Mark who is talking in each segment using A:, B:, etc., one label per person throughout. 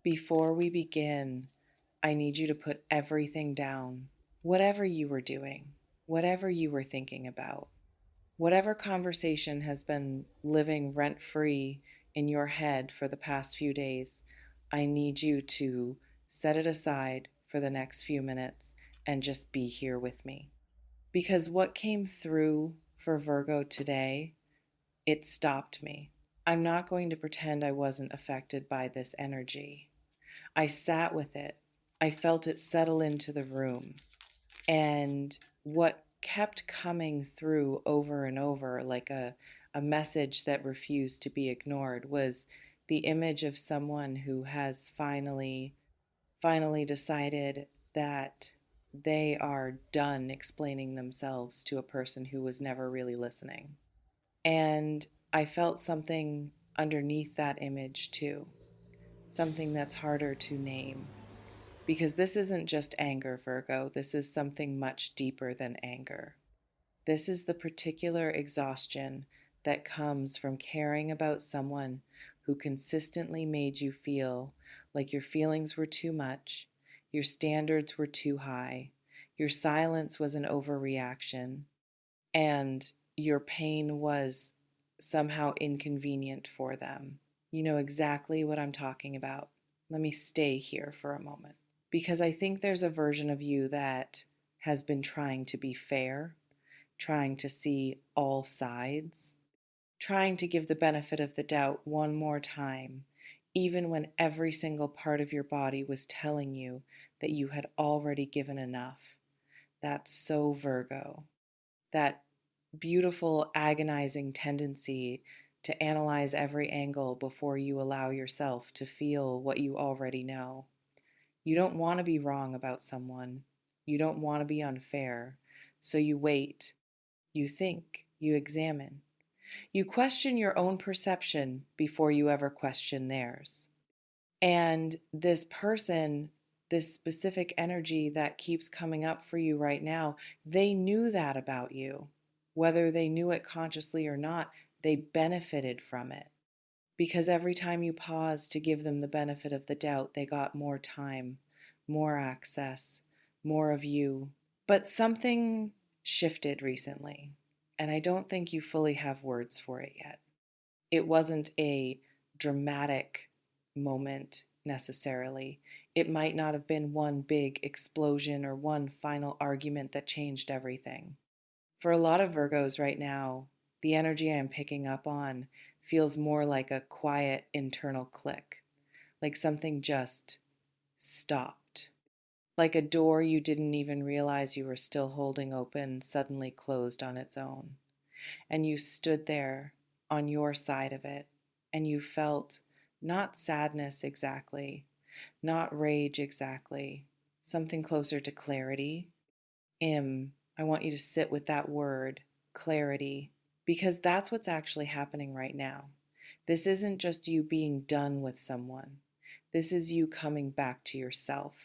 A: Before we begin, I need you to put everything down, whatever you were doing, whatever you were thinking about, whatever conversation has been living rent free in your head for the past few days. I need you to set it aside for the next few minutes and just be here with me. Because what came through for Virgo today, it stopped me. I'm not going to pretend I wasn't affected by this energy. I sat with it. I felt it settle into the room. And what kept coming through over and over, like a message that refused to be ignored, was the image of someone who has finally decided that they are done explaining themselves to a person who was never really listening. And I felt something underneath that image too, something that's harder to name. Because this isn't just anger, Virgo. This is something much deeper than anger. This is the particular exhaustion that comes from caring about someone who consistently made you feel like your feelings were too much, your standards were too high, your silence was an overreaction, and your pain was somehow inconvenient for them. You know exactly what I'm talking about. Let me stay here for a moment because I think there's a version of you that has been trying to be fair, trying to see all sides, trying to give the benefit of the doubt one more time, even when every single part of your body was telling you that you had already given enough. That's so Virgo. That beautiful, agonizing tendency to analyze every angle before you allow yourself to feel what you already know. You don't want to be wrong about someone. You don't want to be unfair. So you wait, you think, you examine. You question your own perception before you ever question theirs. And this person, this specific energy that keeps coming up for you right now, they knew that about you. Whether they knew it consciously or not, they benefited from it. Because every time you paused to give them the benefit of the doubt, they got more time, more access, more of you. But something shifted recently, and I don't think you fully have words for it yet. It wasn't a dramatic moment necessarily. It might not have been one big explosion or one final argument that changed everything. For a lot of Virgos right now, the energy I'm picking up on feels more like a quiet internal click, like something just stopped. Like a door you didn't even realize you were still holding open suddenly closed on its own. And you stood there on your side of it, and you felt not sadness exactly, not rage exactly, something closer to clarity. I want you to sit with that word, clarity, because that's what's actually happening right now. This isn't just you being done with someone. This is you coming back to yourself.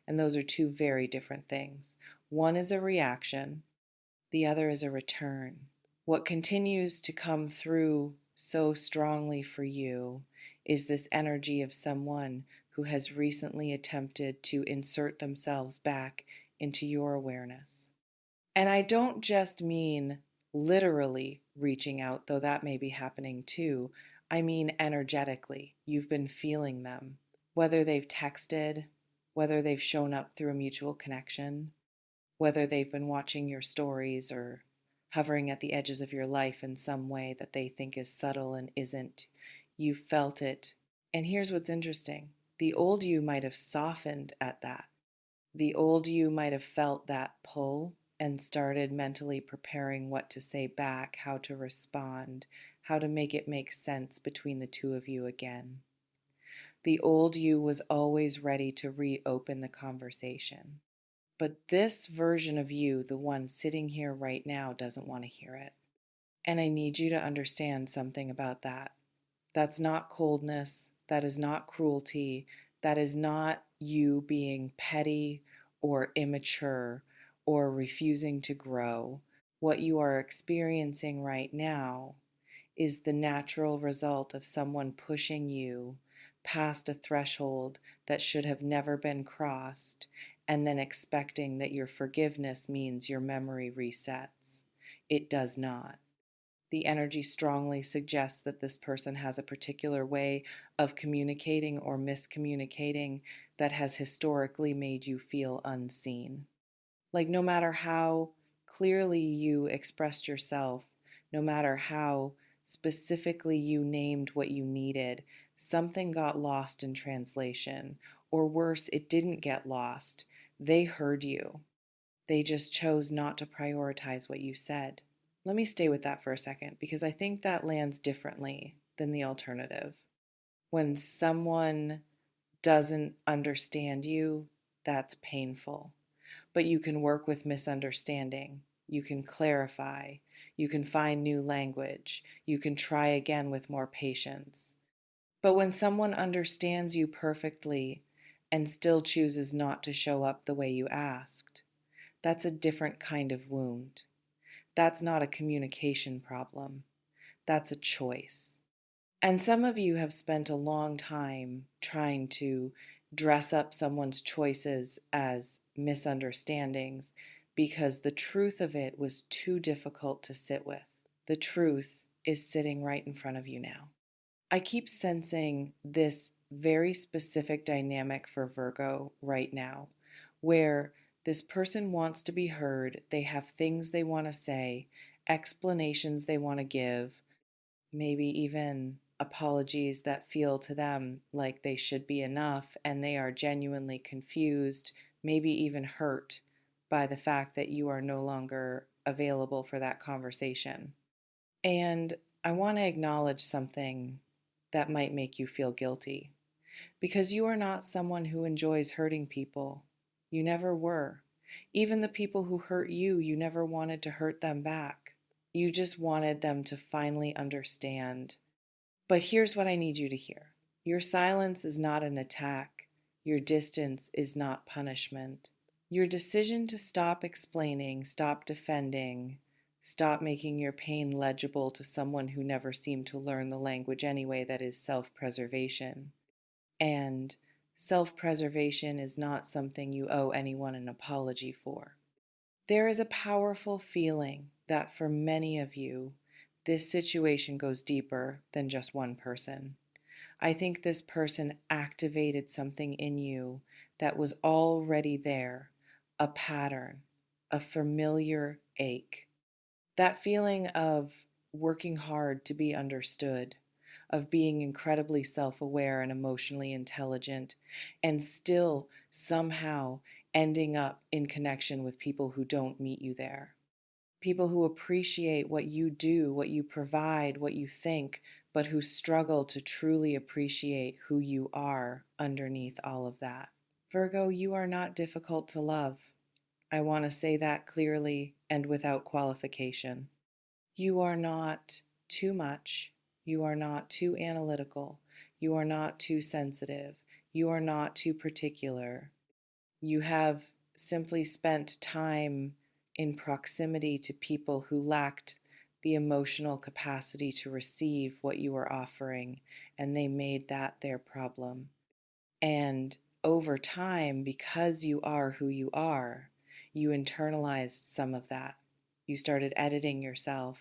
A: And those are two very different things. One is a reaction, the other is a return. What continues to come through so strongly for you is this energy of someone who has recently attempted to insert themselves back into your awareness. And I don't just mean literally reaching out, though that may be happening too. I mean energetically. You've been feeling them, whether they've texted, whether they've shown up through a mutual connection, whether they've been watching your stories or hovering at the edges of your life in some way that they think is subtle and isn't. You felt it. And here's what's interesting: the old you might have softened at that. The old you might have felt that pull and started mentally preparing what to say back, how to respond, how to make it make sense between the two of you again. The old you was always ready to reopen the conversation. But this version of you, the one sitting here right now, doesn't want to hear it. And I need you to understand something about that. That's not coldness. That is not cruelty. That is not you being petty or immature or refusing to grow. What you are experiencing right now is the natural result of someone pushing you past a threshold that should have never been crossed, and then expecting that your forgiveness means your memory resets. It does not. The energy strongly suggests that this person has a particular way of communicating or miscommunicating that has historically made you feel unseen. Like, no matter how clearly you expressed yourself, no matter how specifically you named what you needed, something got lost in translation. Or worse, it didn't get lost. They heard you. They just chose not to prioritize what you said. Let me stay with that for a second because I think that lands differently than the alternative. When someone doesn't understand you, that's painful. But you can work with misunderstanding. You can clarify. You can find new language. You can try again with more patience. But when someone understands you perfectly and still chooses not to show up the way you asked, that's a different kind of wound. That's not a communication problem. That's a choice. And some of you have spent a long time trying to dress up someone's choices as misunderstandings because the truth of it was too difficult to sit with. The truth is sitting right in front of you now. I keep sensing this very specific dynamic for Virgo right now, where this person wants to be heard, they have things they want to say, explanations they want to give, maybe even apologies that feel to them like they should be enough, and they are genuinely confused, maybe even hurt by the fact that you are no longer available for that conversation. And I want to acknowledge something that might make you feel guilty because you are not someone who enjoys hurting people. You never were. Even the people who hurt you, you never wanted to hurt them back. You just wanted them to finally understand. But here's what I need you to hear. Your silence is not an attack. Your distance is not punishment. Your decision to stop explaining, stop defending, stop making your pain legible to someone who never seemed to learn the language anyway, that is self-preservation. And self-preservation is not something you owe anyone an apology for. There is a powerful feeling that for many of you, this situation goes deeper than just one person. I think this person activated something in you that was already there, a pattern, a familiar ache. That feeling of working hard to be understood, of being incredibly self aware and emotionally intelligent, and still somehow ending up in connection with people who don't meet you there. People who appreciate what you do, what you provide, what you think, but who struggle to truly appreciate who you are underneath all of that. Virgo, you are not difficult to love. I want to say that clearly and without qualification. You are not too much. You are not too analytical. You are not too sensitive. You are not too particular. You have simply spent time in proximity to people who lacked the emotional capacity to receive what you were offering, and they made that their problem. And over time, because you are who you are, you internalized some of that. You started editing yourself,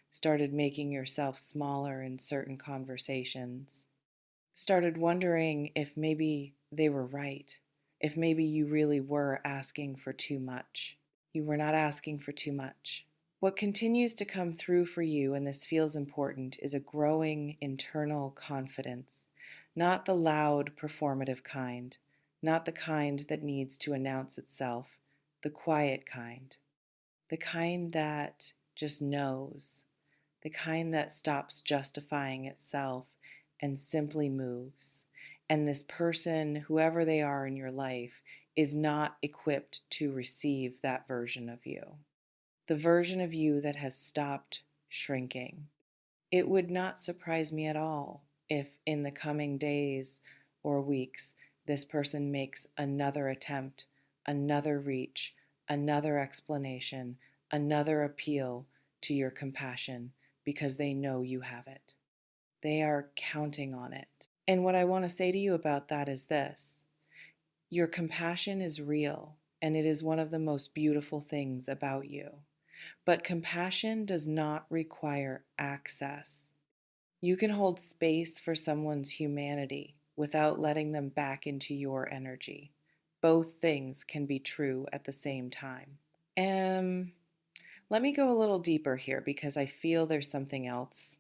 A: started making yourself smaller in certain conversations, started wondering if maybe they were right, if maybe you really were asking for too much. You were not asking for too much. What continues to come through for you, and this feels important, is a growing internal confidence, not the loud performative kind, not the kind that needs to announce itself, the quiet kind, the kind that just knows, the kind that stops justifying itself and simply moves. And this person, whoever they are in your life, is not equipped to receive that version of you. The version of you that has stopped shrinking. It would not surprise me at all if in the coming days or weeks this person makes another attempt, another reach, another explanation, another appeal to your compassion because they know you have it. They are counting on it. And what I want to say to you about that is this: your compassion is real, and it is one of the most beautiful things about you. But compassion does not require access. You can hold space for someone's humanity without letting them back into your energy. Both things can be true at the same time. Um, Let me go a little deeper here because I feel there's something else.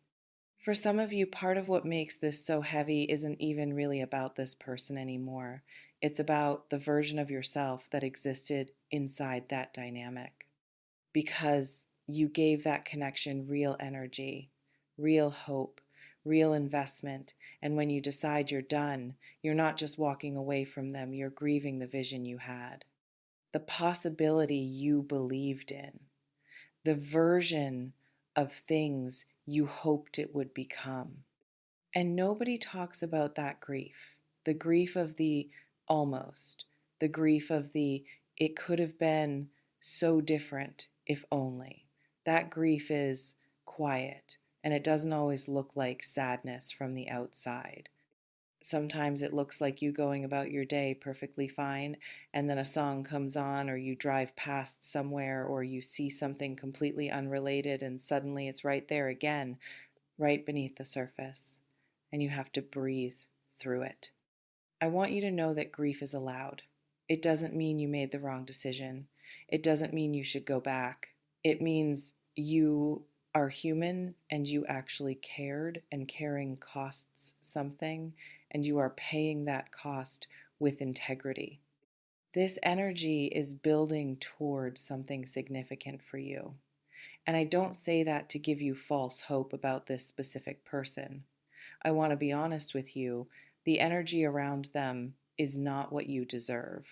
A: For some of you, part of what makes this so heavy isn't even really about this person anymore. It's about the version of yourself that existed inside that dynamic, because you gave that connection real energy, real hope, real investment. And when you decide you're done, you're not just walking away from them, you're grieving the vision you had, the possibility you believed in, the version of things you hoped it would become. And nobody talks about that grief, the grief of the almost, the grief of the it could have been so different if only. That grief is quiet, and it doesn't always look like sadness from the outside. Sometimes it looks like you going about your day perfectly fine, and then a song comes on, or you drive past somewhere, or you see something completely unrelated, and suddenly it's right there again, right beneath the surface, and you have to breathe through it. I want you to know that grief is allowed. It doesn't mean you made the wrong decision. It doesn't mean you should go back. It means you are human and you actually cared, and caring costs something, and you are paying that cost with integrity. This energy is building toward something significant for you. And I don't say that to give you false hope about this specific person. I want to be honest with you. The energy around them is not what you deserve.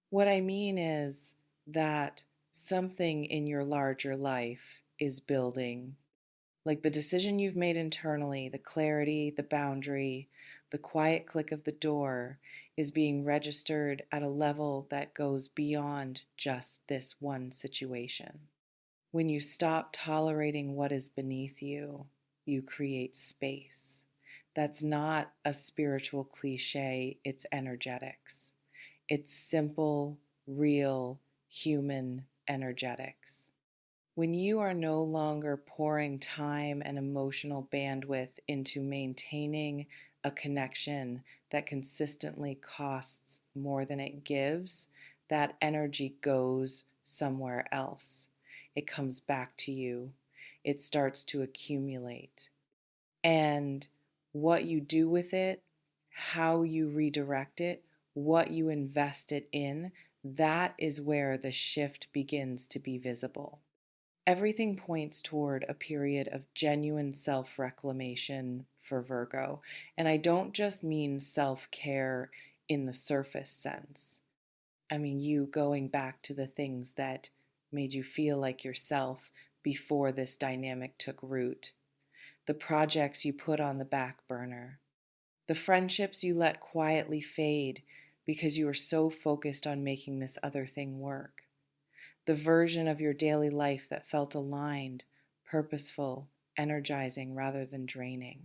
A: What I mean is that something in your larger life is building. Like the decision you've made internally, the clarity, the boundary, the quiet click of the door is being registered at a level that goes beyond just this one situation. When you stop tolerating what is beneath you, you create space. That's not a spiritual cliche, it's energetics. It's simple, real, human energetics. When you are no longer pouring time and emotional bandwidth into maintaining a connection that consistently costs more than it gives, that energy goes somewhere else. It comes back to you. It starts to accumulate. And what you do with it, how you redirect it, what you invest it in, that is where the shift begins to be visible. Everything points toward a period of genuine self reclamation for Virgo. And I don't just mean self care in the surface sense. I mean, you going back to the things that made you feel like yourself before this dynamic took root, the projects you put on the back burner, the friendships you let quietly fade because you were so focused on making this other thing work, the version of your daily life that felt aligned, purposeful, energizing rather than draining.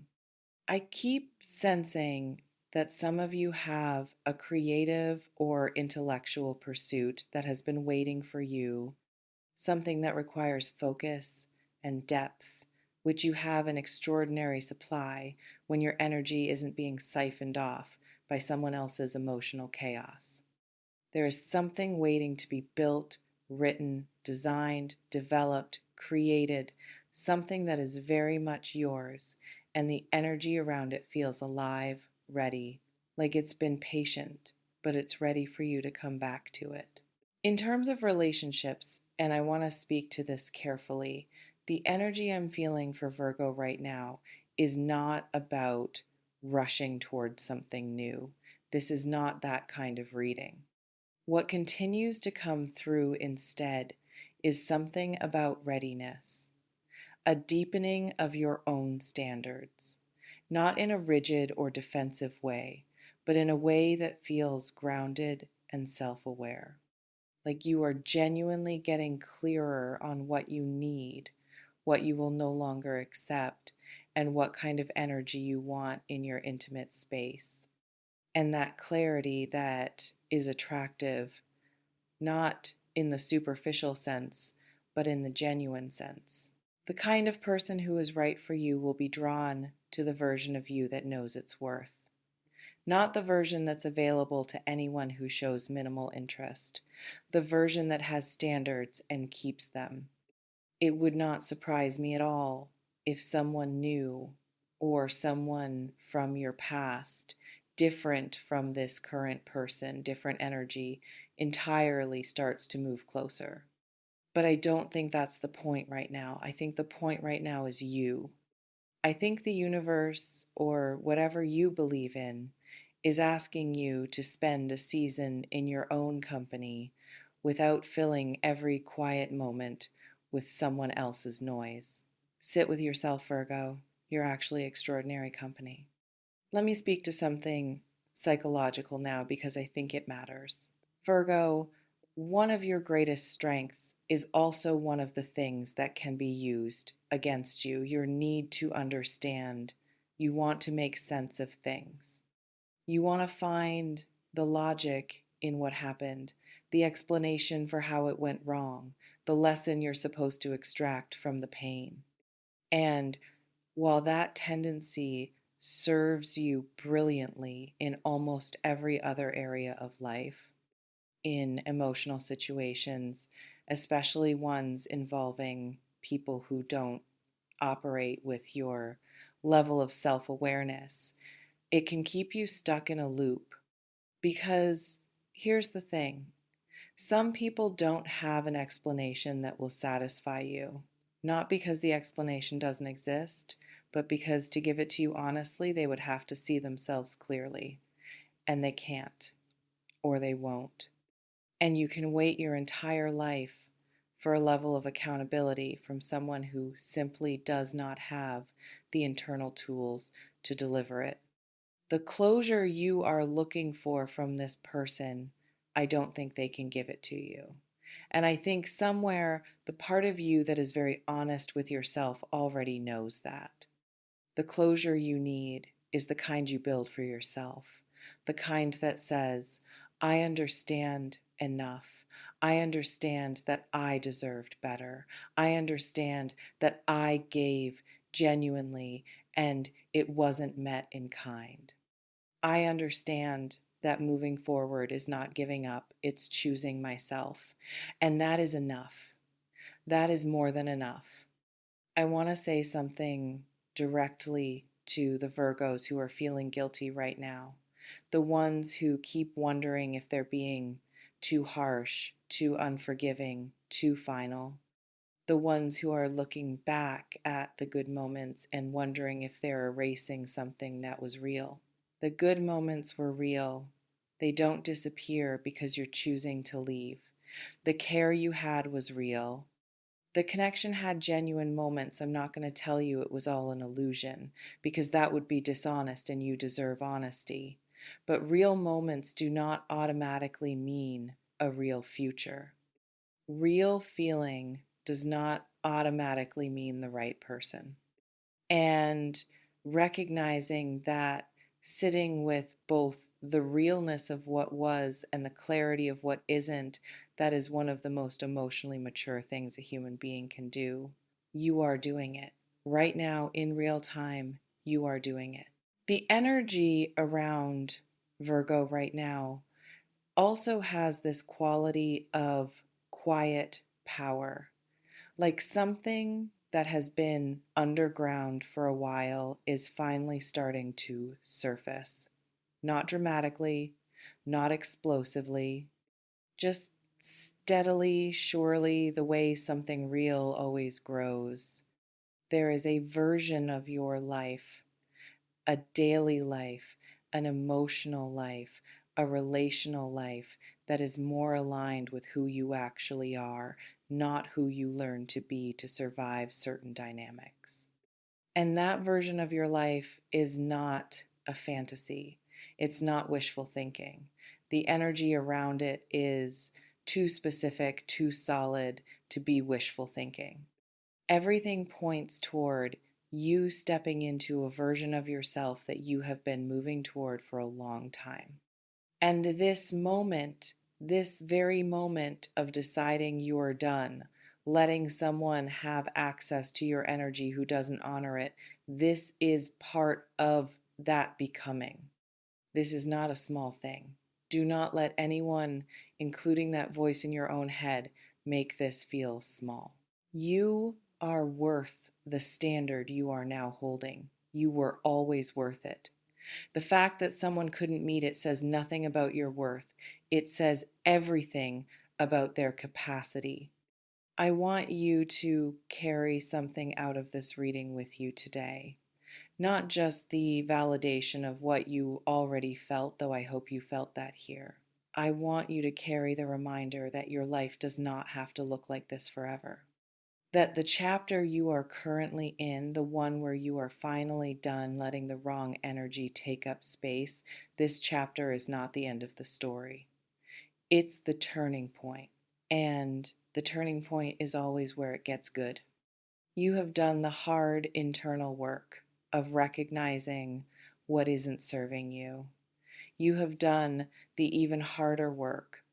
A: I keep sensing that some of you have a creative or intellectual pursuit that has been waiting for you, something that requires focus and depth, which you have an extraordinary supply when your energy isn't being siphoned off by someone else's emotional chaos. There is something waiting to be built, written, designed, developed, created, something that is very much yours, and the energy around it feels alive, ready, like it's been patient, but it's ready for you to come back to it. In terms of relationships, and I want to speak to this carefully, the energy I'm feeling for Virgo right now is not about rushing towards something new. This is not that kind of reading. What continues to come through instead is something about readiness, a deepening of your own standards, not in a rigid or defensive way, but in a way that feels grounded and self aware. Like you are genuinely getting clearer on what you need, what you will no longer accept, and what kind of energy you want in your intimate space. And that clarity that is attractive, not in the superficial sense, but in the genuine sense. The kind of person who is right for you will be drawn to the version of you that knows its worth, not the version that's available to anyone who shows minimal interest, the version that has standards and keeps them. It would not surprise me at all if someone new or someone from your past, different from this current person, different energy, entirely starts to move closer. But I don't think that's the point right now. I think the point right now is you. I think the universe, or whatever you believe in, is asking you to spend a season in your own company without filling every quiet moment with someone else's noise. Sit with yourself, Virgo. You're actually extraordinary company. Let me speak to something psychological now because I think it matters. Virgo, one of your greatest strengths is also one of the things that can be used against you. Your need to understand. You want to make sense of things. You want to find the logic in what happened, the explanation for how it went wrong, the lesson you're supposed to extract from the pain. And while that tendency serves you brilliantly in almost every other area of life, in emotional situations, especially ones involving people who don't operate with your level of self awareness, it can keep you stuck in a loop. Because here's the thing, some people don't have an explanation that will satisfy you. Not because the explanation doesn't exist, but because to give it to you honestly, they would have to see themselves clearly. And they can't, or they won't. And you can wait your entire life for a level of accountability from someone who simply does not have the internal tools to deliver it. The closure you are looking for from this person, I don't think they can give it to you. And I think somewhere the part of you that is very honest with yourself already knows that. The closure you need is the kind you build for yourself, the kind that says, I understand enough. I understand that I deserved better. I understand that I gave genuinely and it wasn't met in kind. I understand that moving forward is not giving up, it's choosing myself. And that is enough. That is more than enough. I want to say something directly to the Virgos who are feeling guilty right now, the ones who keep wondering if they're being too harsh, too unforgiving, too final, the ones who are looking back at the good moments and wondering if they're erasing something that was real. The good moments were real. They don't disappear because you're choosing to leave. The care you had was real. The connection had genuine moments. I'm not going to tell you it was all an illusion because that would be dishonest and you deserve honesty. But real moments do not automatically mean a real future. Real feeling does not automatically mean the right person. And recognizing that sitting with both the realness of what was and the clarity of what isn't, that is one of the most emotionally mature things a human being can do. You are doing it. Right now, in real time, you are doing it. The energy around Virgo right now also has this quality of quiet power, like something that has been underground for a while is finally starting to surface. Not dramatically, not explosively, just steadily, surely, the way something real always grows. There is a version of your life, a daily life, an emotional life, a relational life that is more aligned with who you actually are, not who you learn to be to survive certain dynamics. And that version of your life is not a fantasy. It's not wishful thinking. The energy around it is too specific, too solid to be wishful thinking. Everything points toward You stepping into a version of yourself that you have been moving toward for a long time. And this moment, this very moment of deciding you're done, letting someone have access to your energy who doesn't honor it, this is part of that becoming. This is not a small thing. Do not let anyone, including that voice in your own head, make this feel small. You are worth the standard you are now holding. You were always worth it. The fact that someone couldn't meet it says nothing about your worth. It says everything about their capacity. I want you to carry something out of this reading with you today. Not just the validation of what you already felt, though I hope you felt that here. I want you to carry the reminder that your life does not have to look like this forever. That the chapter you are currently in, the one where you are finally done letting the wrong energy take up space, this chapter is not the end of the story. It's the turning point, and the turning point is always where it gets good. You have done the hard internal work of recognizing what isn't serving you. You have done the even harder work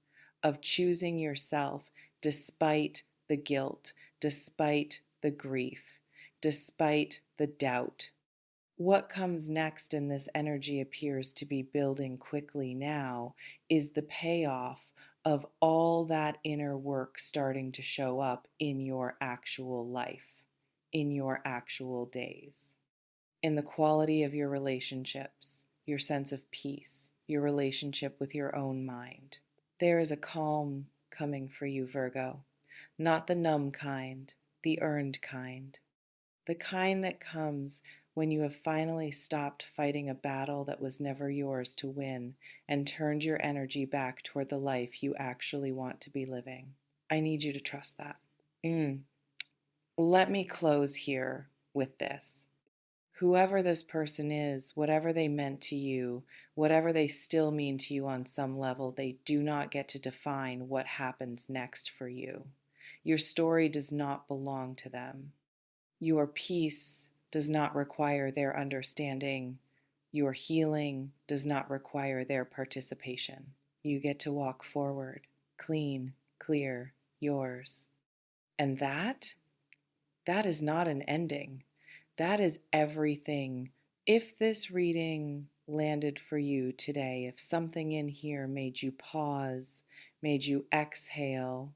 A: of choosing yourself despite the guilt, despite the grief, despite the doubt. What comes next in this energy appears to be building quickly now is the payoff of all that inner work starting to show up in your actual life, in your actual days, in the quality of your relationships, your sense of peace, your relationship with your own mind. There is a calm coming for you, Virgo, not the numb kind, the earned kind. The kind that comes when you have finally stopped fighting a battle that was never yours to win and turned your energy back toward the life you actually want to be living. I need you to trust that. Let me close here with this. Whoever this person is, whatever they meant to you, whatever they still mean to you on some level, they do not get to define what happens next for you. Your story does not belong to them. Your peace does not require their understanding. Your healing does not require their participation. You get to walk forward, clean, clear, yours. And that is not an ending. That is everything. If this reading landed for you today, if something in here made you pause, made you exhale,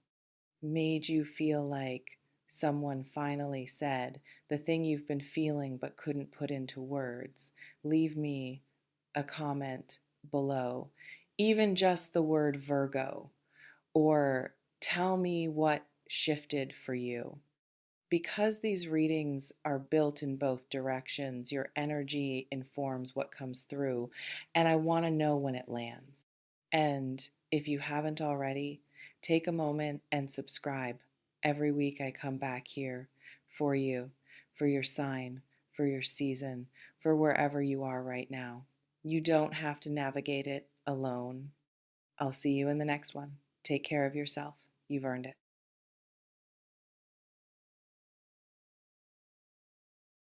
A: made you feel like someone finally said the thing you've been feeling but couldn't put into words, leave me a comment below. Even just the word Virgo, or tell me what shifted for you. Because these readings are built in both directions, your energy informs what comes through, and I want to know when it lands. And if you haven't already, take a moment and subscribe. Every week I come back here for you, for your sign, for your season, for wherever you are right now. You don't have to navigate it alone. I'll see you in the next one. Take care of yourself. You've earned it.